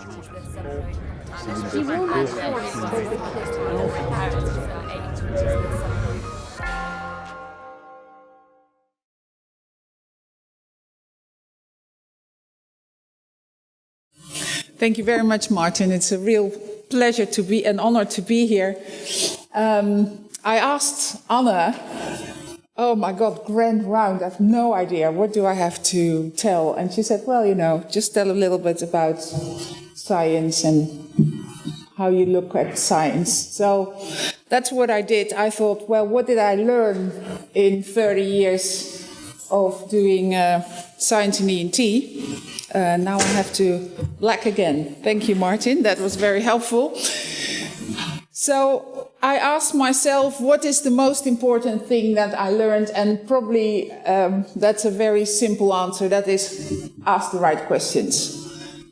Thank you very much, Martin. It's a real pleasure to be, an honor to be here. I asked Anne, oh my God, grand round, I have no idea, what do I have to tell? And she said, well, you know, just tell a little bit about science and how you look at science. So that's what I did. I thought, well, what did I learn in 30 years of doing science in ENT? Now I have to black again. Thank you, Martin. That was very helpful. So I asked myself, what is the most important thing that I learned? And probably that's a very simple answer. That is, ask the right questions.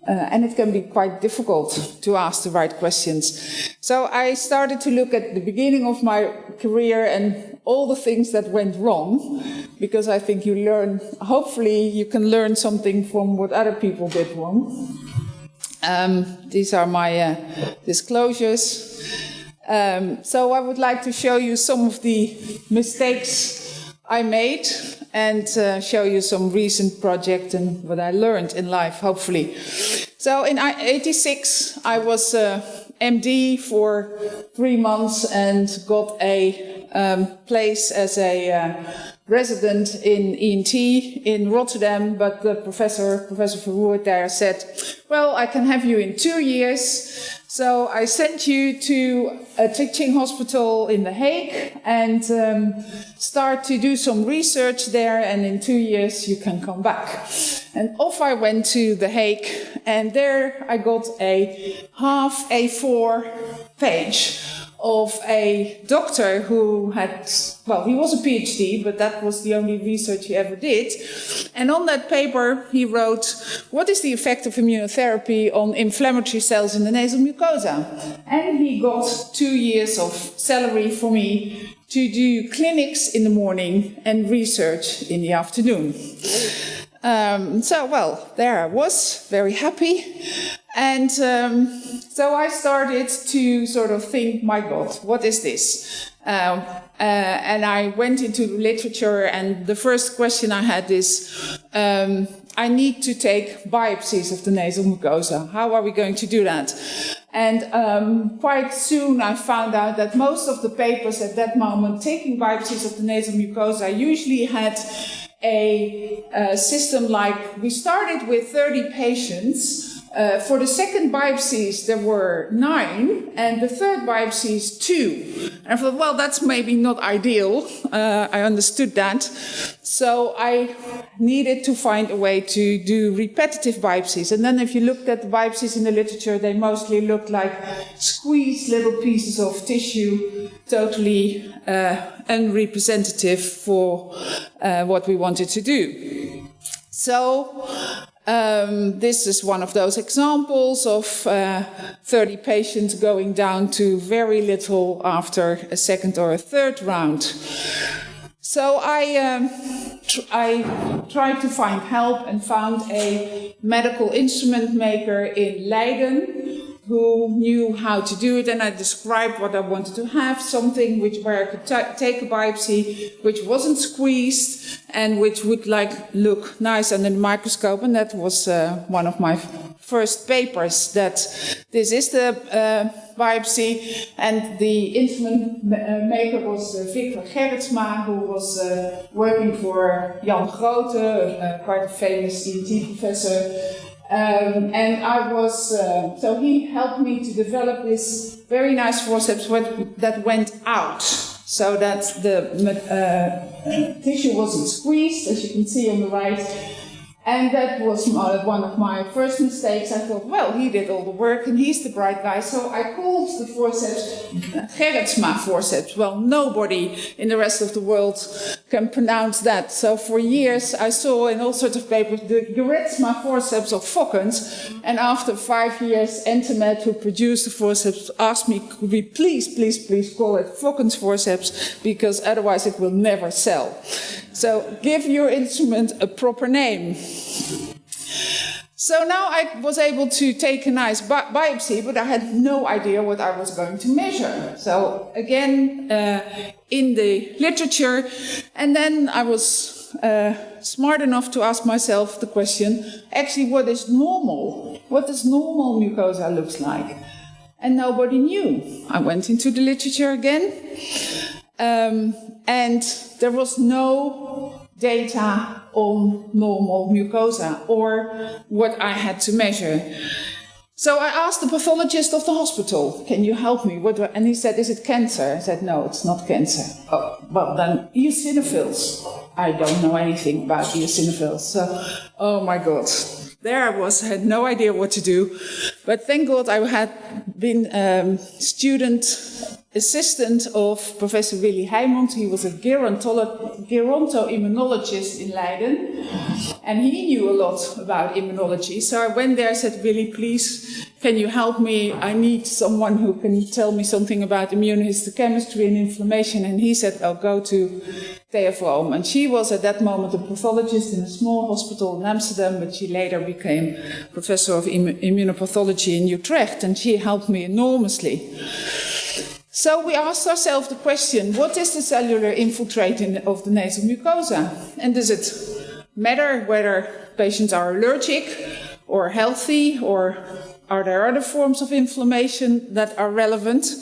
And it can be quite difficult to ask the right questions. So I started to look at the beginning of my career and all the things that went wrong, because I think you learn, hopefully you can learn something from what other people did wrong. These are my disclosures. So I would like to show you some of the mistakes I made and show you some recent projects and what I learned in life, hopefully. So in '86, I was MD for 3 months and got a place as a resident in ENT in Rotterdam, but the Professor Verwoerd there said, well, I can have you in 2 years. So I sent you to a teaching hospital in The Hague and start to do some research there, and in 2 years you can come back. And off I went to The Hague, and there I got a half A4 page of a doctor who had, well, he was a PhD, but that was the only research he ever did. And on that paper, he wrote, what is the effect of immunotherapy on inflammatory cells in the nasal mucosa? And he got 2 years of salary for me to do clinics in the morning and research in the afternoon. So, well, there I was, very happy. And so I started to sort of think, my God, what is this? And I went into the literature, and the first question I had is, I need to take biopsies of the nasal mucosa. How are we going to do that? And quite soon I found out that most of the papers at that moment taking biopsies of the nasal mucosa usually had a system like, we started with 30 patients. For the second biopsies, there were 9, and the third biopsies, 2. And I thought, well, that's maybe not ideal. I understood that. So I needed to find a way to do repetitive biopsies. And then if you looked at the biopsies in the literature, they mostly looked like squeezed little pieces of tissue, totally unrepresentative for what we wanted to do. So this is one of those examples of 30 patients going down to very little after a second or a third round. So I tried to find help and found a medical instrument maker in Leiden who knew how to do it, and I described what I wanted to have, something where I could take a biopsy which wasn't squeezed and which would look nice under the microscope, and that was one of my first papers, that this is the biopsy, and the instrument maker was Victor Gerritsma, who was working for Jan Grote, quite a famous ENT professor. And I was, so he helped me to develop this very nice forceps that went out, so that the tissue wasn't squeezed, as you can see on the right. And that was one of my first mistakes. I thought, well, he did all the work and he's the bright guy. So I called the forceps Gerritsma forceps. Well, nobody in the rest of the world can pronounce that. So for years I saw in all sorts of papers the Gerritsma forceps of Fokkens. And after 5 years, Entemet, who produced the forceps, asked me, could we please call it Fokkens forceps, because otherwise it will never sell. So give your instrument a proper name. So now I was able to take a nice biopsy, but I had no idea what I was going to measure. So again, in the literature, and then I was smart enough to ask myself the question, actually, what is normal? What does normal mucosa look like? And nobody knew. I went into the literature again, and there was no data on normal mucosa or what I had to measure. So I asked the pathologist of the hospital, can you help me? And he said, is it cancer? I said, no, it's not cancer. Oh, well then, eosinophils. I don't know anything about eosinophils. So, oh my God. There I was, I had no idea what to do. But thank God I had been student assistant of Professor Willy Heijmans. He was a geronto-immunologist in Leiden. And he knew a lot about immunology. So I went there and said, Willy, please, can you help me? I need someone who can tell me something about immunohistochemistry and inflammation. And he said, I'll go to Thea Vroom. And she was at that moment a pathologist in a small hospital in Amsterdam, but she later became professor of immunopathology in Utrecht, and she helped me enormously. So we asked ourselves the question, what is the cellular infiltrate of the nasal mucosa? And does it matter whether patients are allergic or healthy, or are there other forms of inflammation that are relevant?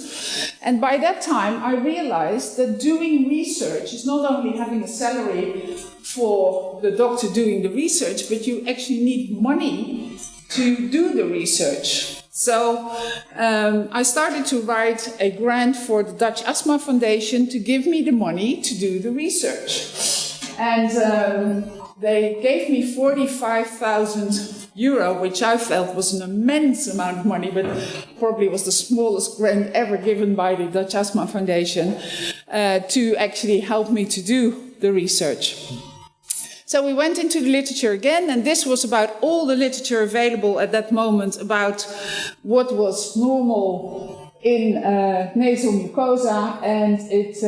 And by that time, I realized that doing research is not only having a salary for the doctor doing the research, but you actually need money to do the research. So I started to write a grant for the Dutch Asthma Foundation to give me the money to do the research. And they gave me 45,000 euro, which I felt was an immense amount of money, but probably was the smallest grant ever given by the Dutch Asthma Foundation to actually help me to do the research. So we went into the literature again, and this was about all the literature available at that moment about what was normal in nasal mucosa, and it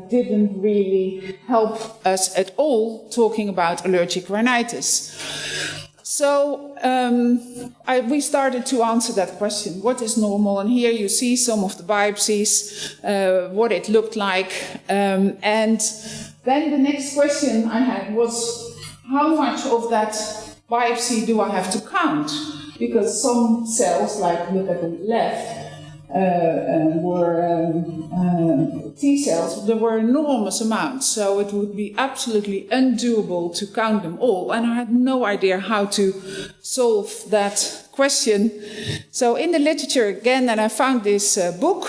didn't really help us at all talking about allergic rhinitis. So we started to answer that question, what is normal? And here you see some of the biopsies, what it looked like. And then the next question I had was, how much of that biopsy do I have to count? Because some cells, like look at the left, were T cells, there were enormous amounts, so it would be absolutely undoable to count them all, and I had no idea how to solve that question. So in the literature again, and I found this book,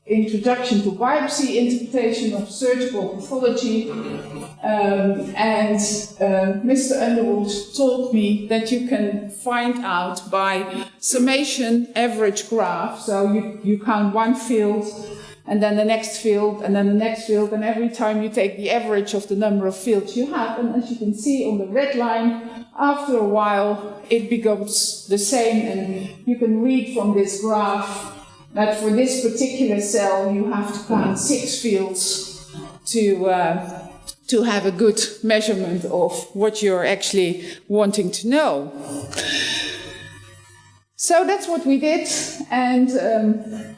Introduction to Biopsy, Interpretation of Surgical Pathology, and Mr. Underwood told me that you can find out by summation average graph. So you count one field, and then the next field, and then the next field, and every time you take the average of the number of fields you have, and as you can see on the red line, after a while it becomes the same, and you can read from this graph that for this particular cell you have to count 6 fields to have a good measurement of what you're actually wanting to know. So that's what we did, and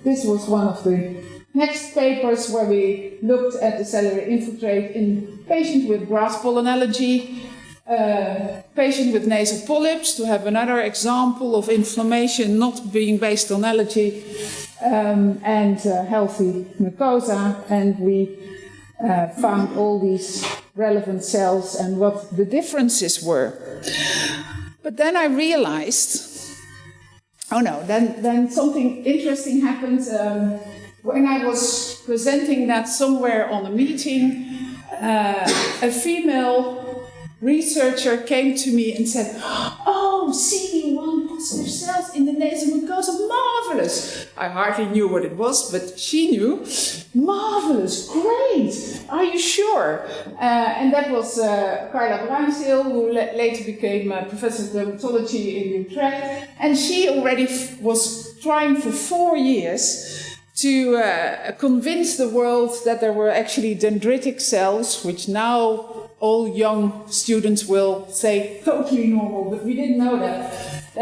this was one of the next papers where we looked at the cellular infiltrate in patients with grass pollen allergy, patient with nasal polyps, to have another example of inflammation not being based on allergy, and healthy mucosa, and we found all these relevant cells and what the differences were. But then I realized, oh no, then something interesting happened. When I was presenting that somewhere on a meeting, a female researcher came to me and said, oh, CD1 positive cells in the nasal mucosa, marvelous. I hardly knew what it was, but she knew. Marvelous, great, are you sure? And that was Carla Bruinzeel, who later became professor of dermatology in Utrecht. And she already was trying for 4 years to convince the world that there were actually dendritic cells, which now all young students will say totally normal, but we didn't know that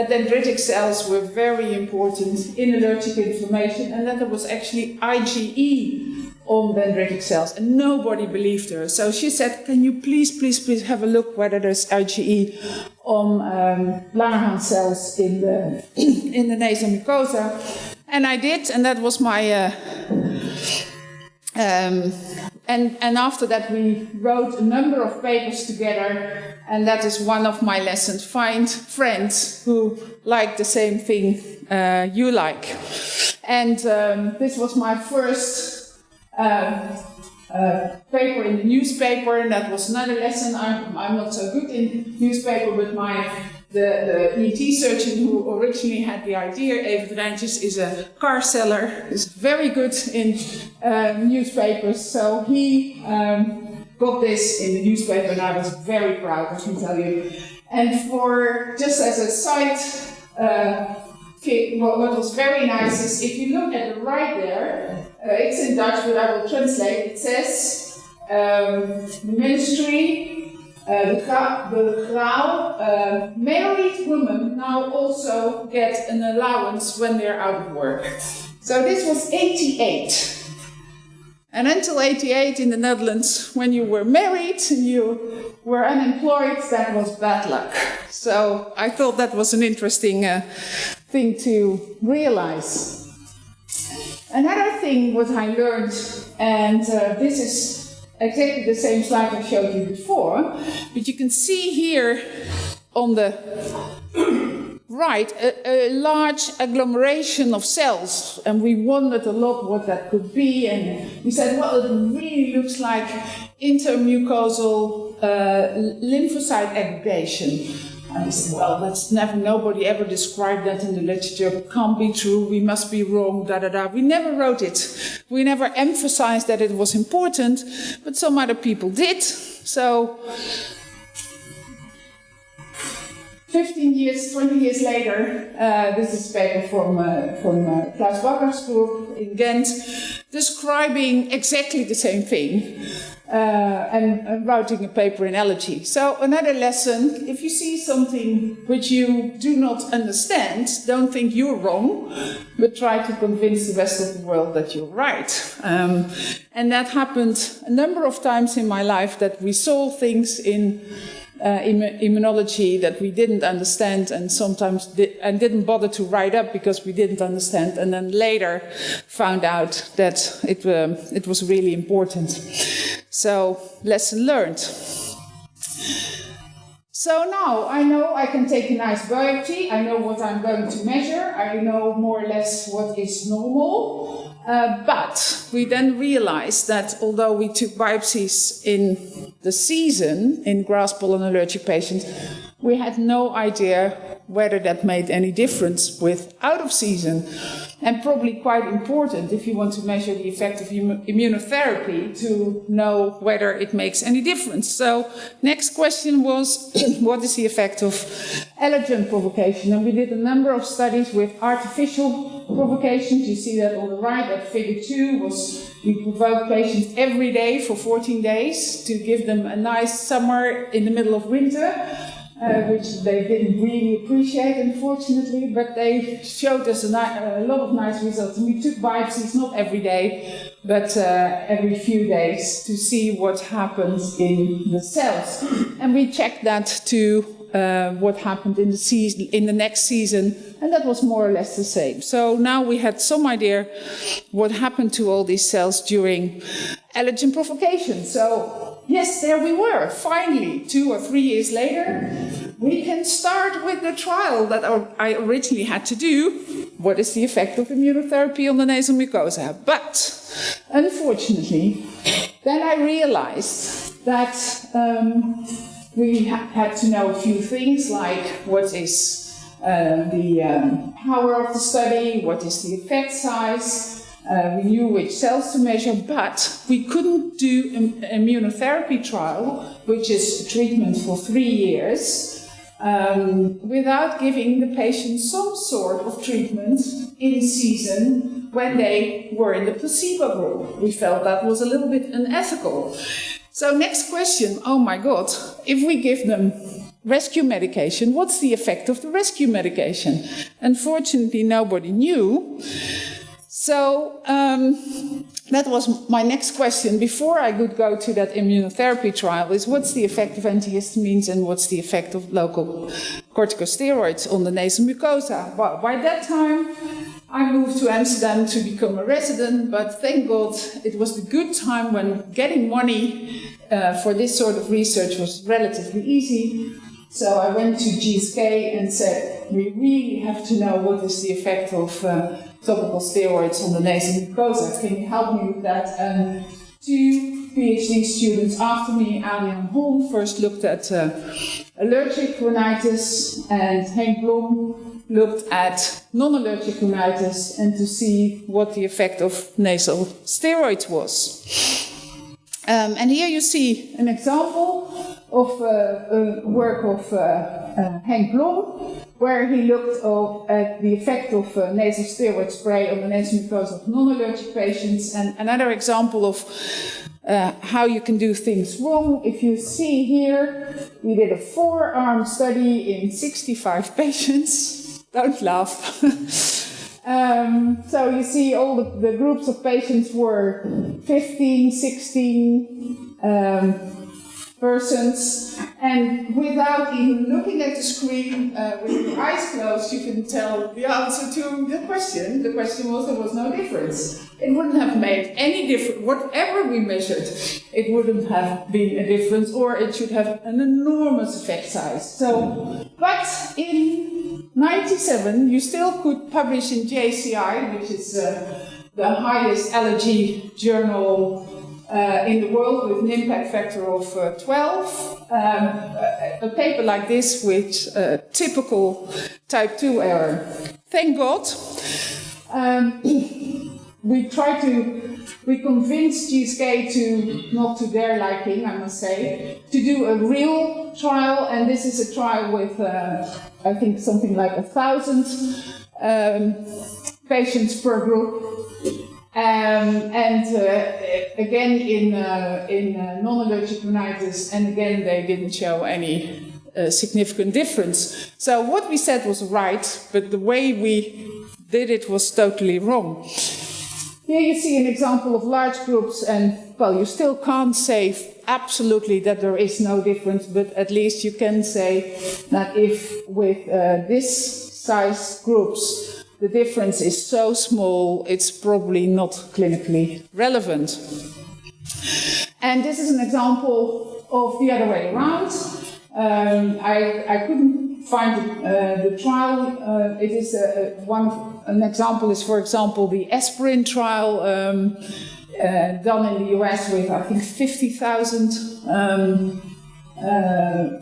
dendritic cells were very important in allergic inflammation, and that there was actually IgE on dendritic cells, and nobody believed her. So she said, can you please have a look whether there's IgE on Langerhans cells in the nasal mucosa. And I did, and that was my... And after that we wrote a number of papers together, and that is one of my lessons. Find friends who like the same thing you like. And this was my first paper in the newspaper, and that was another lesson. I'm not so good in newspaper, but the ET surgeon who originally had the idea, Evert Rijntjes, is a car seller, is very good in newspapers, so he got this in the newspaper, and I was very proud, I can tell you. And for, just as a side what was very nice is, if you look at the right there, it's in Dutch, but I will translate, it says, the ministry, the Grauw, married women now also get an allowance when they're out of work. So this was 88. And until 88 in the Netherlands, when you were married and you were unemployed, that was bad luck. So I thought that was an interesting thing to realize. Another thing what I learned, and this is exactly the same slide I showed you before, but you can see here on the right a large agglomeration of cells, and we wondered a lot what that could be, and we said, well, it really looks like intermucosal lymphocyte aggregation. And we said, well, nobody ever described that in the literature. It can't be true. We must be wrong. We never wrote it. We never emphasized that it was important, but some other people did. So 15 years, 20 years later, this is a paper from Klaus Bakker's group in Ghent, describing exactly the same thing. And writing a paper in allergy. So another lesson, if you see something which you do not understand, don't think you're wrong, but try to convince the rest of the world that you're right. And that happened a number of times in my life, that we saw things in immunology that we didn't understand, and sometimes didn't bother to write up because we didn't understand, and then later found out that it was really important. So, lesson learned. So now I know I can take a nice biopsy, I know what I'm going to measure, I know more or less what is normal. But we then realized that although we took biopsies in the season in grass pollen allergic patients, we had no idea whether that made any difference with out of season. And probably quite important if you want to measure the effect of immunotherapy to know whether it makes any difference. So next question was, what is the effect of allergen provocation? And we did a number of studies with artificial provocations. You see that on the right, that figure 2 was, we provoked patients every day for 14 days to give them a nice summer in the middle of winter. Which they didn't really appreciate, unfortunately, but they showed us a lot of nice results. And we took biopsies not every day, but every few days to see what happens in the cells. And we checked that to what happened in the next season, and that was more or less the same. So now we had some idea what happened to all these cells during allergen provocation. So yes, there we were. Finally, 2 or 3 years later, we can start with the trial that I originally had to do. What is the effect of immunotherapy on the nasal mucosa? But, unfortunately, then I realized that we had to know a few things, like what is the power of the study, what is the effect size. We knew which cells to measure, but we couldn't do an immunotherapy trial, which is treatment for 3 years, without giving the patient some sort of treatment in season when they were in the placebo group. We felt that was a little bit unethical. So next question, oh my God, if we give them rescue medication, what's the effect of the rescue medication? Unfortunately, nobody knew. So that was my next question. Before I could go to that immunotherapy trial is what's the effect of antihistamines and what's the effect of local corticosteroids on the nasal mucosa? Well, by that time, I moved to Amsterdam to become a resident, but thank God it was the good time when getting money for this sort of research was relatively easy. So I went to GSK and said, we really have to know what is the effect of topical steroids on the nasal mucosa. Can you help me with that? And two PhD students after me, Ali and Holm, first looked at allergic rhinitis, and Henk Blom looked at non-allergic rhinitis and to see what the effect of nasal steroids was. And here you see an example of work of Henk Blom, where he looked at the effect of nasal steroid spray on the nasal mucosa of non-allergic patients, and another example of how you can do things wrong. If you see here, we did a 4-arm study in 65 patients. Don't laugh. So you see all the groups of patients were 15, 16 persons, and without even looking at the screen, with your eyes closed, you can tell the answer to the question. The question was there was no difference. It wouldn't have made any difference. Whatever we measured, it wouldn't have been a difference, or it should have an enormous effect size. So, but in 97, you still could publish in JCI, which is the highest allergy journal in the world with an impact factor of 12. A paper like this with typical type 2 error. Thank God. We convinced GSK to, not to their liking, I must say, to do a real trial, and this is a trial with, I think, something like 1,000 patients per group. Again in non-allergic rhinitis, and again they didn't show any significant difference. So what we said was right, but the way we did it was totally wrong. Here you see an example of large groups, and well, you still can't say absolutely that there is no difference, but at least you can say that if with this size groups the difference is so small, it's probably not clinically relevant. And this is an example of the other way around. I couldn't find the trial. It is an example is, for example, the aspirin trial done in the US with, I think, 50,000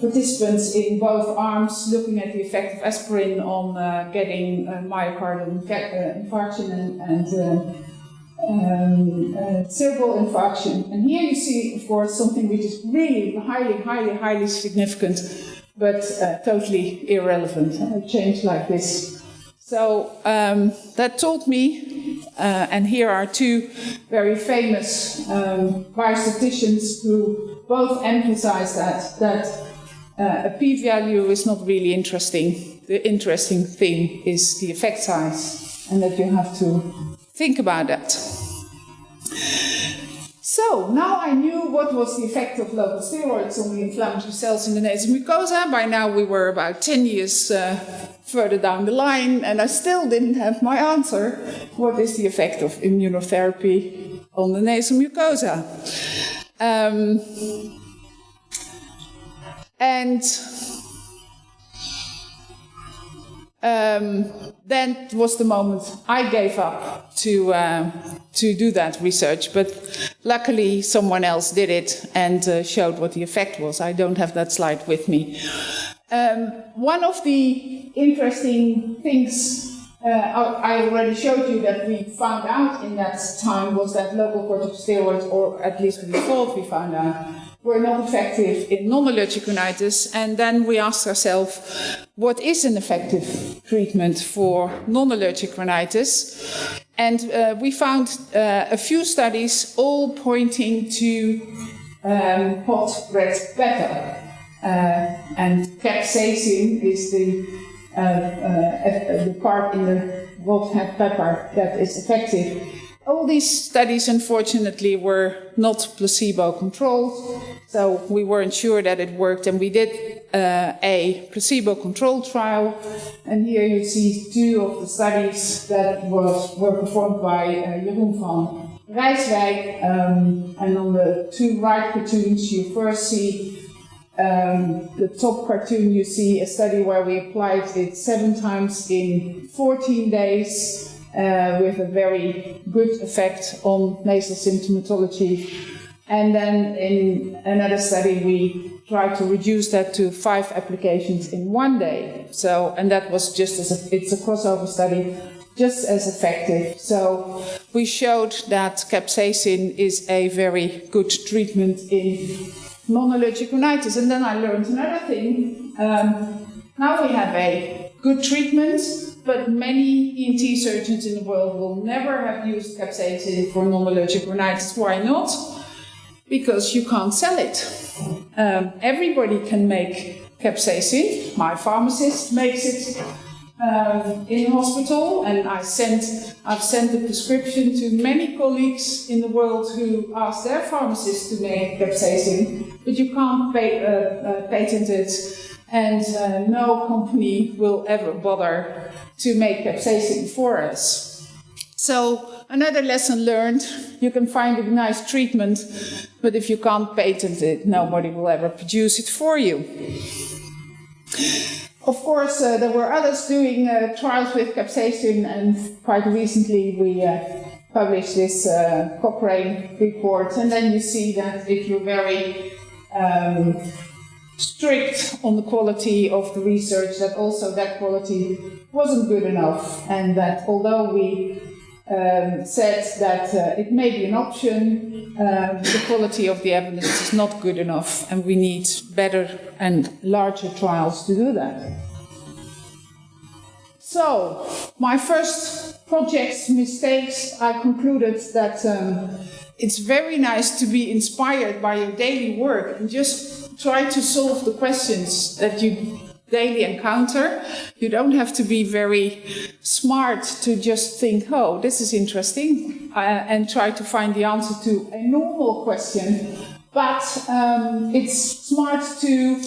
participants in both arms, looking at the effect of aspirin on getting myocardial infarction and cerebral infarction. And here you see, of course, something which is really highly significant, but totally irrelevant. A change like this. So that told me, and here are two very famous biostatisticians who both emphasize that a p-value is not really interesting. The interesting thing is the effect size, and that you have to think about that. So now I knew what was the effect of local steroids on the inflammatory cells in the nasal mucosa. By now we were about 10 years further down the line, and I still didn't have my answer. What is the effect of immunotherapy on the nasal mucosa? Then was the moment I gave up to do that research, but luckily someone else did it and showed what the effect was. I don't have that slide with me. One of the interesting things I already showed you that we found out in that time was that local corticosteroids, or at least we thought we found out, were not effective in non-allergic rhinitis, and then we asked ourselves, what is an effective treatment for non-allergic rhinitis? And we found a few studies all pointing to hot red pepper. And capsaicin is the part in the hot red pepper that is effective. All these studies, unfortunately, were not placebo-controlled, so we weren't sure that it worked, and we did a placebo-controlled trial. And here you see two of the studies that were performed by Jeroen van Rijswijk. And on the two right cartoons, you first see the top cartoon, you see a study where we applied it 7 times in 14 days. With a very good effect on nasal symptomatology. And then in another study, we tried to reduce that to 5 applications in 1 day. So, and that was just it's a crossover study, just as effective. So we showed that capsaicin is a very good treatment in non-allergic rhinitis. And then I learned another thing. Now we have a good treatment, but many ENT surgeons in the world will never have used capsaicin for non-allergic rhinitis. Why not? Because you can't sell it. Everybody can make capsaicin. My pharmacist makes it in hospital, and I've sent the prescription to many colleagues in the world who ask their pharmacists to make capsaicin, but you can't patent it. And no company will ever bother to make capsaicin for us. So another lesson learned, you can find a nice treatment, but if you can't patent it, nobody will ever produce it for you. Of course, there were others doing trials with capsaicin, and quite recently we published this Cochrane report, and then you see that if you're very strict on the quality of the research, that also that quality wasn't good enough, and that although we said that it may be an option, the quality of the evidence is not good enough, and we need better and larger trials to do that. So, my first project's mistakes, I concluded that it's very nice to be inspired by your daily work and just try to solve the questions that you daily encounter. You don't have to be very smart to just think, oh, this is interesting, and try to find the answer to a normal question. But it's smart to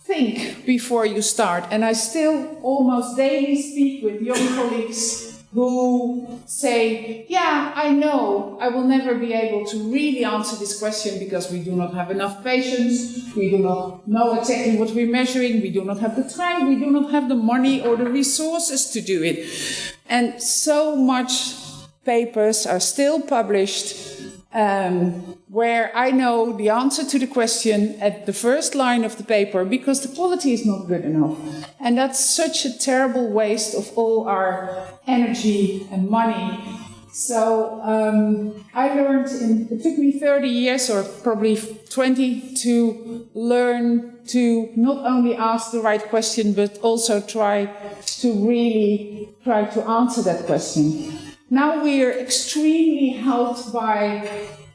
think before you start. And I still almost daily speak with young colleagues who say, yeah, I know I will never be able to really answer this question because we do not have enough patients, we do not know exactly what we're measuring, we do not have the time, we do not have the money or the resources to do it. And so much papers are still published where I know the answer to the question at the first line of the paper because the quality is not good enough. And that's such a terrible waste of all our energy and money. So I learned, it took me 30 years or probably 20 to learn to not only ask the right question, but also try to answer that question. Now we are extremely helped by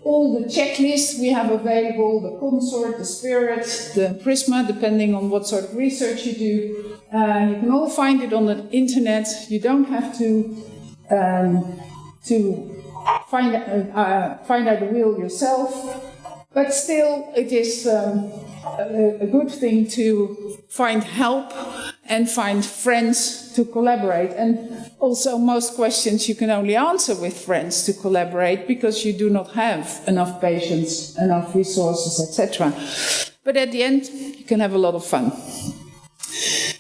all the checklists we have available, the Consort, the Spirit, the Prisma, depending on what sort of research you do. You can all find it on the internet. You don't have to find out the wheel yourself. But still, it is a good thing to find help and find friends to collaborate. And also, most questions you can only answer with friends to collaborate because you do not have enough patients, enough resources, etc. But at the end, you can have a lot of fun.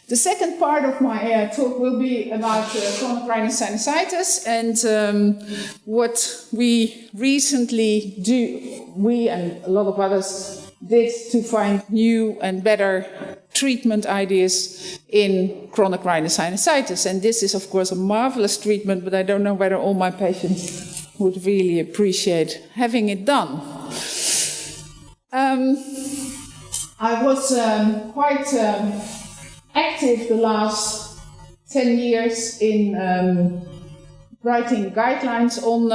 The second part of my talk will be about chronic rhinosinusitis and what we recently we and a lot of others did to find new and better treatment ideas in chronic rhinosinusitis. And this is, of course, a marvelous treatment, but I don't know whether all my patients would really appreciate having it done. I was quite active the last 10 years in writing guidelines on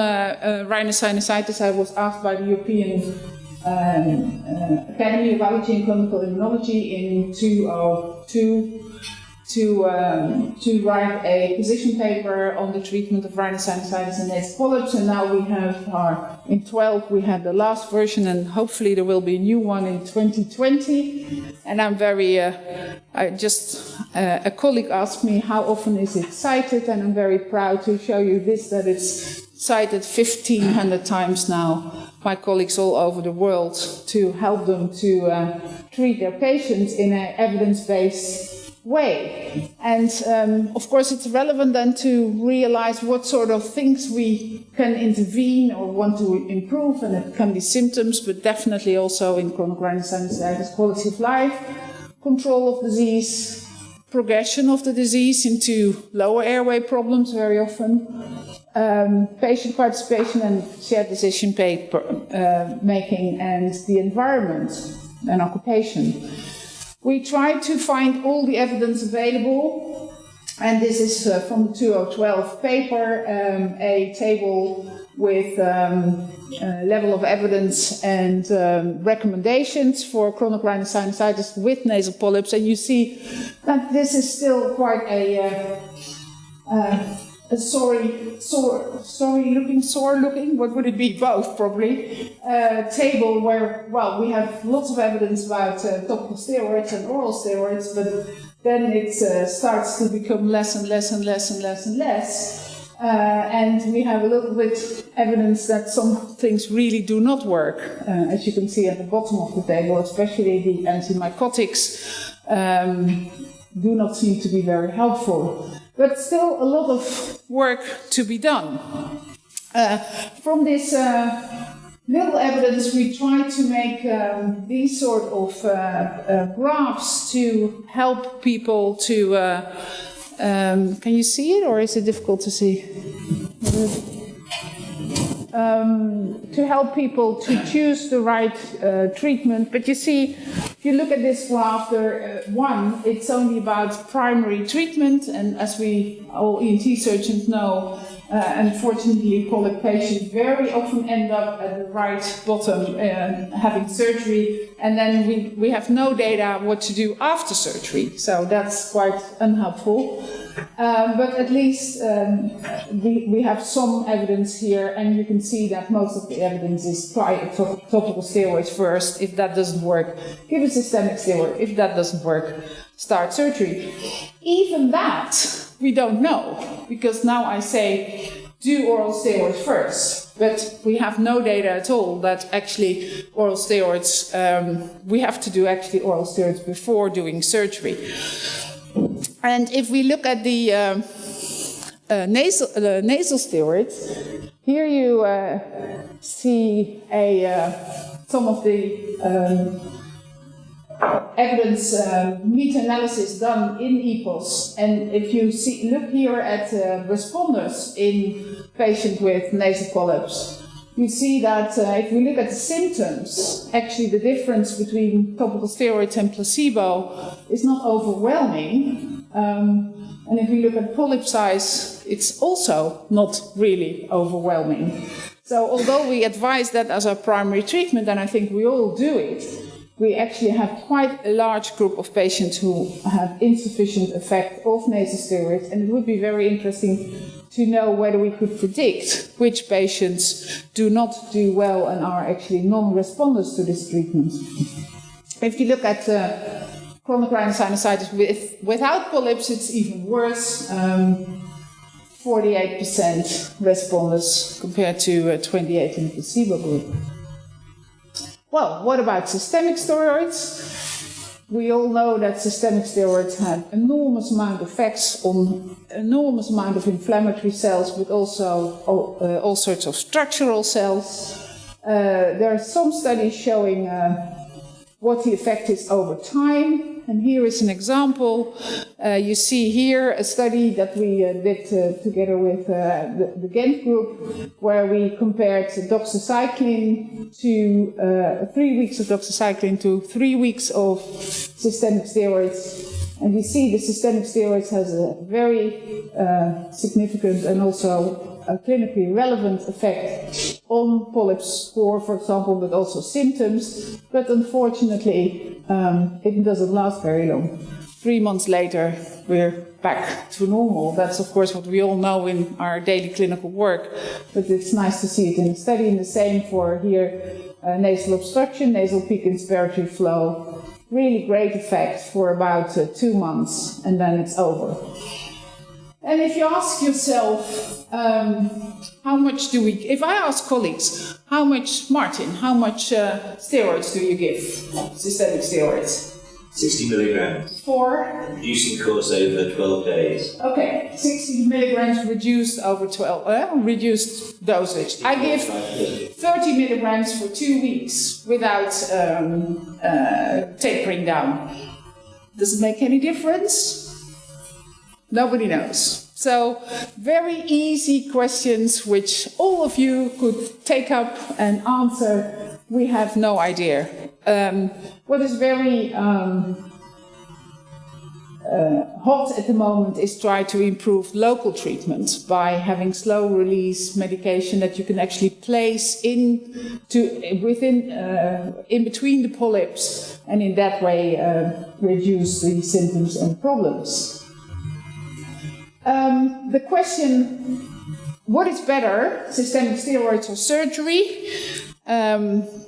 rhinosinusitis. I was asked by the European Academy of Allergy and Clinical Immunology in 2002 to write a position paper on the treatment of rhinosinusitis and nasal polyps, and now we have in 12 we had the last version, and hopefully there will be a new one in 2020. And I'm very, a colleague asked me how often is it cited, and I'm very proud to show you this, that it's cited 1,500 times now by colleagues all over the world to help them to treat their patients in an evidence-based way. And of course it's relevant then to realize what sort of things we can intervene or want to improve, and it can be symptoms, but definitely also in chronic rhinosinusitis, quality of life, control of disease, progression of the disease into lower airway problems very often, patient participation and shared decision making, and the environment and occupation. We tried to find all the evidence available, and this is from the 2012 paper, a table with level of evidence and recommendations for chronic rhinosinusitis with nasal polyps, and you see that this is still quite a sore looking, what would it be? Both, probably. Table where, well, we have lots of evidence about topical steroids and oral steroids, but then it starts to become less and less and less and less and less. And we have a little bit evidence that some things really do not work, as you can see at the bottom of the table, especially the antimycotics do not seem to be very helpful. But still a lot of work to be done. From this little evidence, we try to make these sort of graphs to help people to... can you see it, or is it difficult to see? To help people to choose the right treatment. But you see, if you look at this graph, it's only about primary treatment, and as we all ENT surgeons know, unfortunately, colic patients very often end up at the right bottom having surgery, and then we have no data what to do after surgery, so that's quite unhelpful. But at least we have some evidence here, and you can see that most of the evidence is try topical steroids first. If that doesn't work, give a systemic steroid. If that doesn't work, start surgery. Even that we don't know, because now I say do oral steroids first, but we have no data at all that actually oral steroids, we have to do actually oral steroids before doing surgery. And if we look at the nasal steroids, here you see some of the evidence meta-analysis done in EPOS, and if you look here at responders in patients with nasal polyps, you see that if we look at the symptoms, actually the difference between topical steroids and placebo is not overwhelming. And if we look at polyp size, it's also not really overwhelming. So although we advise that as our primary treatment, and I think we all do it, we actually have quite a large group of patients who have insufficient effect of nasal steroids, and it would be very interesting to know whether we could predict which patients do not do well and are actually non-responders to this treatment. If you look at chronic rhinosinusitis without polyps, it's even worse. 48% responders compared to 28% in the placebo group. Well, what about systemic steroids? We all know that systemic steroids have enormous amount of effects on enormous amount of inflammatory cells, but also all sorts of structural cells. There are some studies showing what the effect is over time. And here is an example. You see here a study that we did together with the Ghent group, where we compared doxycycline to 3 weeks of doxycycline to 3 weeks of systemic steroids. And you see the systemic steroids has a very significant and also a clinically relevant effect on polyp score, for example, but also symptoms. But unfortunately, it doesn't last very long. 3 months later, we're back to normal. That's, of course, what we all know in our daily clinical work, but it's nice to see it in the study. And the same for here, nasal obstruction, nasal peak inspiratory flow. Really great effect for about 2 months, and then it's over. And if you ask yourself, how much do we, if I ask colleagues, how much steroids do you give? Systemic steroids? 60 milligrams. For? Reducing course over 12 days. Okay, 60 milligrams reduced over 12, reduced dosage. I give 30 milligrams for 2 weeks without tapering down. Does it make any difference? Nobody knows. So, very easy questions which all of you could take up and answer. We have no idea. What is very hot at the moment is try to improve local treatment by having slow release medication that you can actually place in between the polyps, and in that way reduce the symptoms and problems. The question, what is better, systemic steroids or surgery?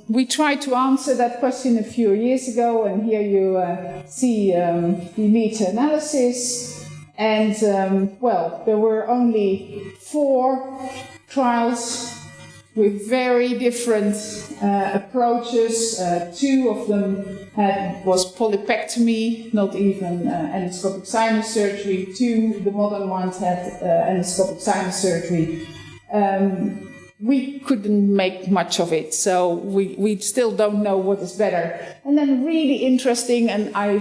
We tried to answer that question a few years ago, and here you see the meta-analysis. And, there were only 4 trials with very different approaches. 2 of them was polypectomy, not even endoscopic sinus surgery. 2, the modern ones, had endoscopic sinus surgery. We couldn't make much of it, so we still don't know what is better. And then really interesting, and I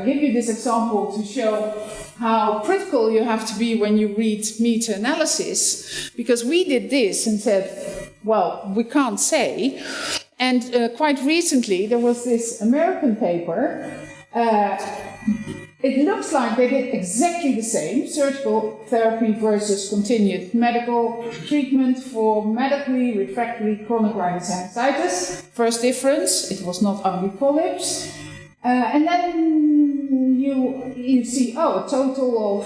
give you this example to show how critical you have to be when you read meta-analysis, because we did this and said, well, we can't say. And quite recently, there was this American paper. It looks like they did exactly the same, surgical therapy versus continued medical treatment for medically refractory chronic rhinosinusitis. First difference, it was not only polyps. And then you see, a total of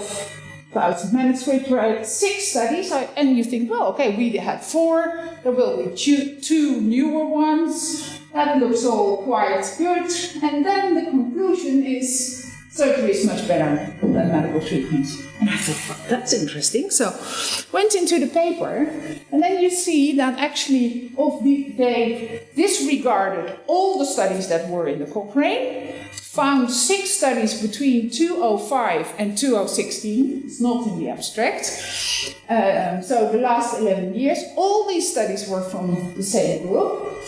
1,000 manuscripts, 6 studies, and you think, well, okay, we had 4, there will be 2 newer ones, that looks all quite good, and then the conclusion is surgery is much better than medical treatment. And I thought, well, that's interesting. So went into the paper, and then you see that actually they disregarded all the studies that were in the Cochrane, found 6 studies between 2005 and 2016. It's not in the abstract. So the last 11 years, all these studies were from the same group,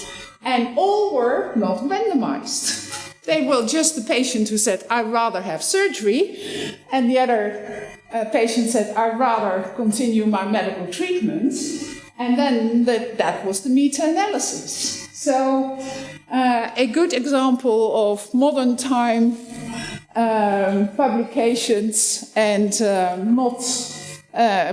and all were not randomized. They were just the patient who said, I'd rather have surgery, and the other patient said, I'd rather continue my medical treatment, and then that was the meta-analysis. So, a good example of modern time publications and not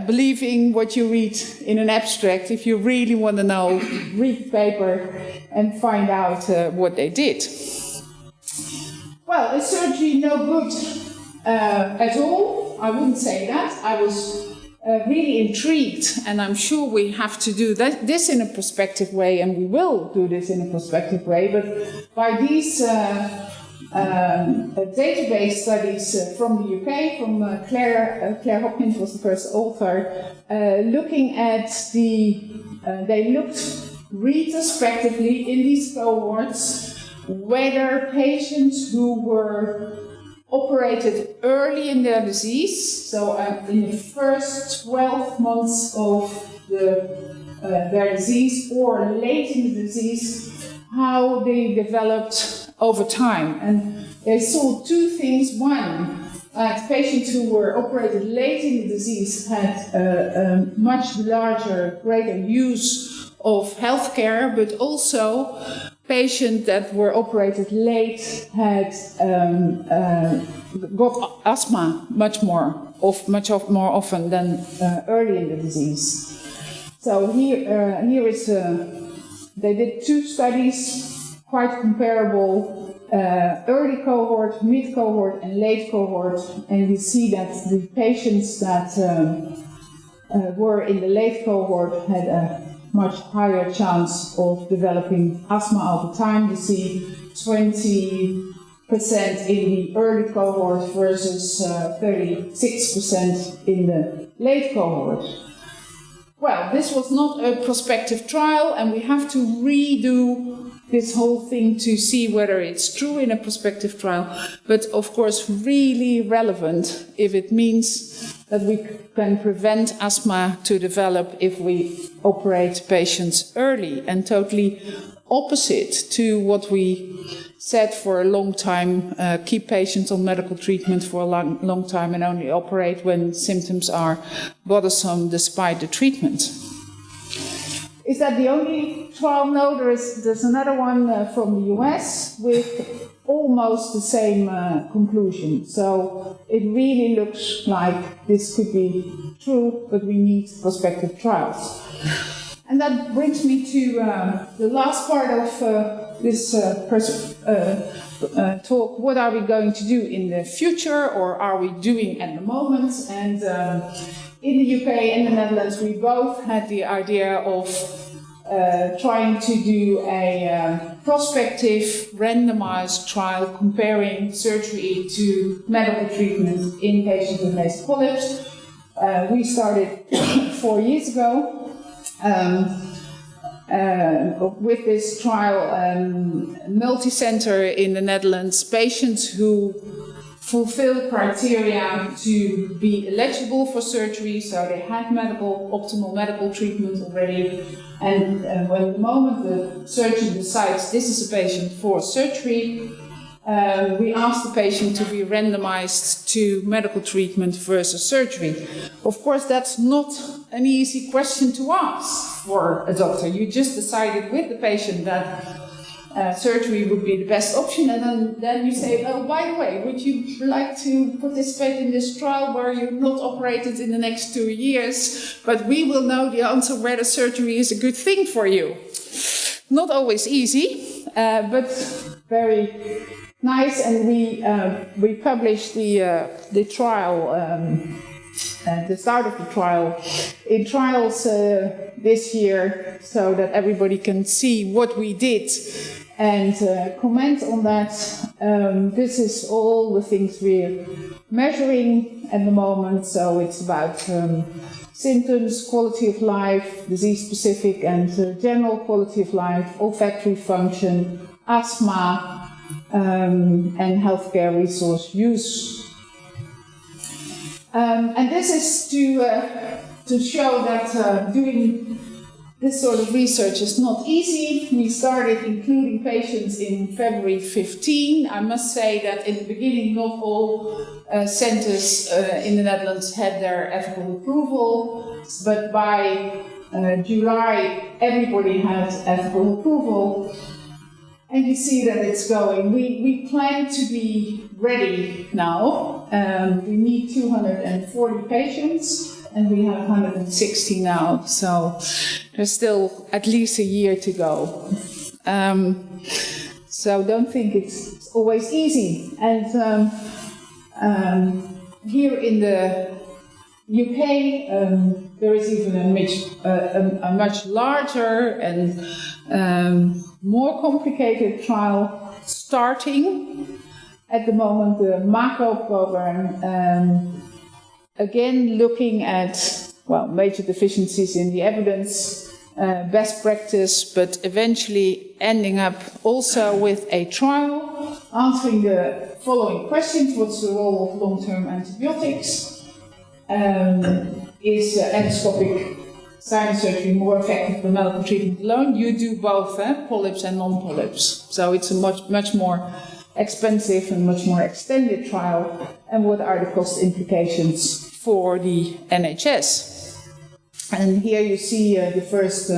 believing what you read in an abstract. If you really want to know, read the paper and find out what they did. Well, is surgery no good at all? I wouldn't say that. I was really intrigued, and I'm sure we have to do this in a prospective way, and we will do this in a prospective way, but by these database studies from the UK, from Claire Hopkins was the first author, looking at they looked retrospectively in these cohorts whether patients who were operated early in their disease, so in the first 12 months of their disease or late in the disease, how they developed over time. And they saw 2 things. One, patients who were operated late in the disease had a much larger, greater use of healthcare, but also patients that were operated late had got asthma much more often than early in the disease. So here is, they did 2 studies, quite comparable, early cohort, mid cohort, and late cohort, and we see that the patients that were in the late cohort had a much higher chance of developing asthma over time. You see 20% in the early cohort versus 36% in the late cohort. Well, this was not a prospective trial, and we have to redo this whole thing to see whether it's true in a prospective trial, but of course really relevant if it means that we can prevent asthma to develop if we operate patients early, and totally opposite to what we said for a long time, keep patients on medical treatment for a long time and only operate when symptoms are bothersome despite the treatment. Is that the only trial? No, there's another one from the US with almost the same conclusion. So it really looks like this could be true, but we need prospective trials. And that brings me to the last part of this talk. What are we going to do in the future, or are we doing at the moment? And in the UK and the Netherlands, we both had the idea of trying to do a prospective randomized trial comparing surgery to medical treatment in patients with nasal polyps. We started 4 years ago. With this trial, multi-center in the Netherlands, patients who fulfill criteria to be eligible for surgery, so they had optimal medical treatment already, and when the moment the surgeon decides this is a patient for surgery, we ask the patient to be randomized to medical treatment versus surgery. Of course, that's not an easy question to ask for a doctor. You just decided with the patient that surgery would be the best option, and then you say, oh, by the way, would you like to participate in this trial where you're not operated in the next 2 years, but we will know the answer whether surgery is a good thing for you. Not always easy, but very nice, and we published the trial, the start of the trial, in Trials this year, so that everybody can see what we did and comment on that. This is all the things we're measuring at the moment, so it's about symptoms, quality of life, disease-specific and general quality of life, olfactory function, asthma, and healthcare resource use. And this is to show that doing this sort of research is not easy. We started including patients in February 15. I must say that in the beginning not all centers in the Netherlands had their ethical approval, but by July everybody had ethical approval. And you see that it's going. We plan to be ready now. We need 240 patients, and we have 160 now. So there's still at least a year to go. So don't think it's always easy. And here in the UK, there is even a much larger and more complicated trial starting at the moment, the macro program, again looking at, well, major deficiencies in the evidence, best practice, but eventually ending up also with a trial answering the following questions. What's the role of long-term antibiotics? Is endoscopic sinus surgery more effective than medical treatment alone? You do both, polyps and non-polyps. So it's a much more expensive and much more extended trial. And what are the cost implications for the NHS? And here you see the first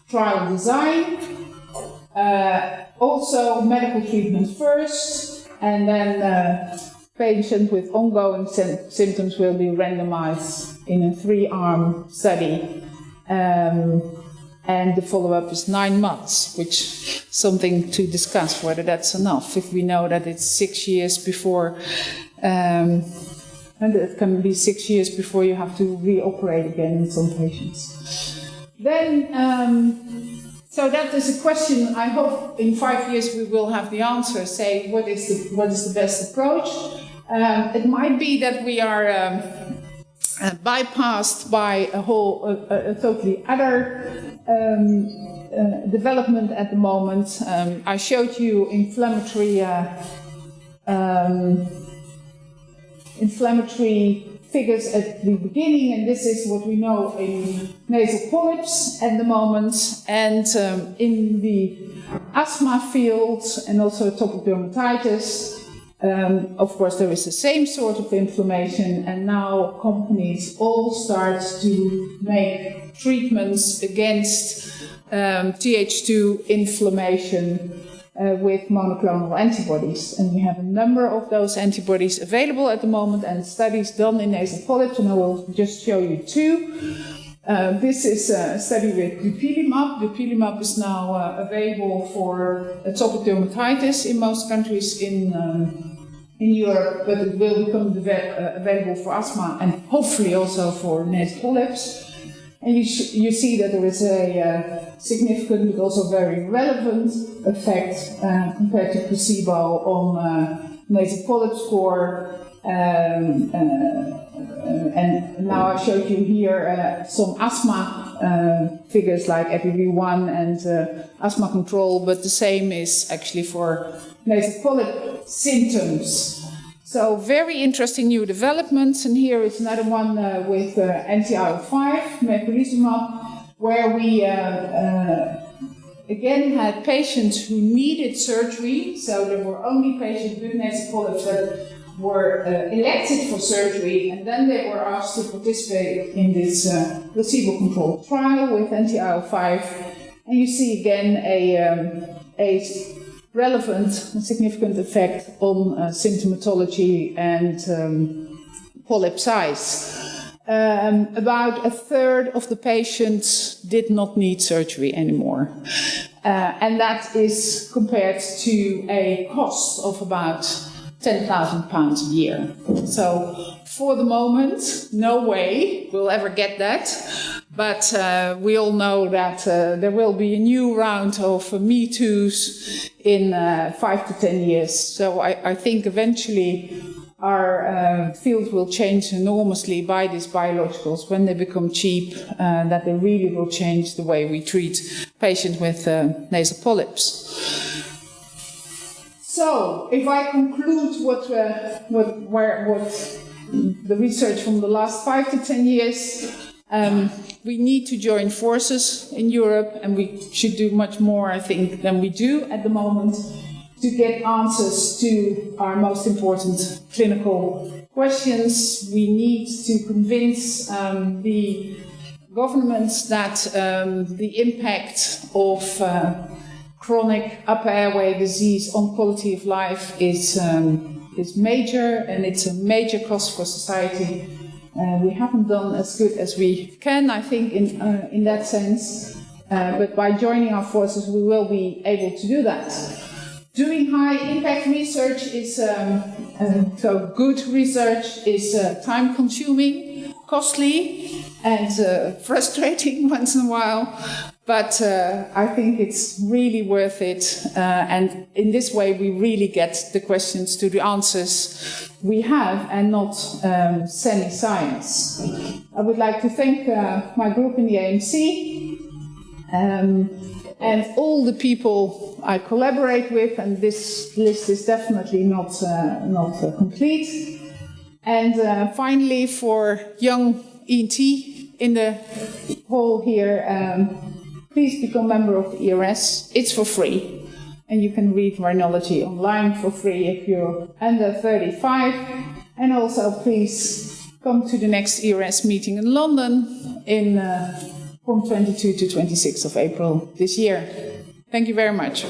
trial design. Also medical treatment first, and then patients with ongoing symptoms will be randomized in a 3-arm study. And the follow-up is 9 months, which is something to discuss, whether that's enough. If we know that it's 6 years before, and it can be 6 years before you have to reoperate again in some patients. Then, so that is a question. I hope in 5 years we will have the answer, say what is the best approach. It might be that we are bypassed by a totally other development at the moment. I showed you inflammatory figures at the beginning, and this is what we know in nasal polyps at the moment. And in the asthma field and also atopic dermatitis, of course, there is the same sort of inflammation, and now companies all start to make treatments against Th2 inflammation with monoclonal antibodies. And we have a number of those antibodies available at the moment, and studies done in nasal polyps, and I will just show you two. This is a study with dupilumab. Dupilumab is now available for atopic dermatitis in most countries in Europe, but it will become available for asthma and hopefully also for nasal polyps. And you see that there is a significant but also very relevant effect compared to placebo on nasal polyp score. And now I showed you here some asthma figures like FEV1 and asthma control, but the same is actually for nasal polyp symptoms. So very interesting new developments, and here is another one with anti-IL-5, mepolizumab, where we again had patients who needed surgery. So there were only patients with nasal polyps that were elected for surgery, and then they were asked to participate in this placebo-controlled trial with anti-IL-5. And you see again a relevant and significant effect on symptomatology and polyp size. About a third of the patients did not need surgery anymore. And that is compared to a cost of about £10,000 a year. So for the moment, no way we'll ever get that. But we all know that there will be a new round of Me Too's in 5 to 10 years. So I think eventually our field will change enormously by these biologicals when they become cheap, that they really will change the way we treat patients with nasal polyps. So, if I conclude what the research from the last 5 to 10 years, we need to join forces in Europe, and we should do much more, I think, than we do at the moment to get answers to our most important clinical questions. We need to convince the governments that the impact of chronic upper airway disease on quality of life is major, and it's a major cost for society. We haven't done as good as we can, I think, in that sense. But by joining our forces, we will be able to do that. Doing high impact research is, so good research is time consuming, costly, and frustrating once in a while. But I think it's really worth it. And in this way, we really get the questions to the answers we have and not semi-science. I would like to thank my group in the AMC and all the people I collaborate with. And this list is definitely not complete. And finally, for young ENT in the hall here, please become a member of the ERS. It's for free. And you can read rhinology online for free if you're under 35. And also, please come to the next ERS meeting in London from 22 to 26 of April this year. Thank you very much.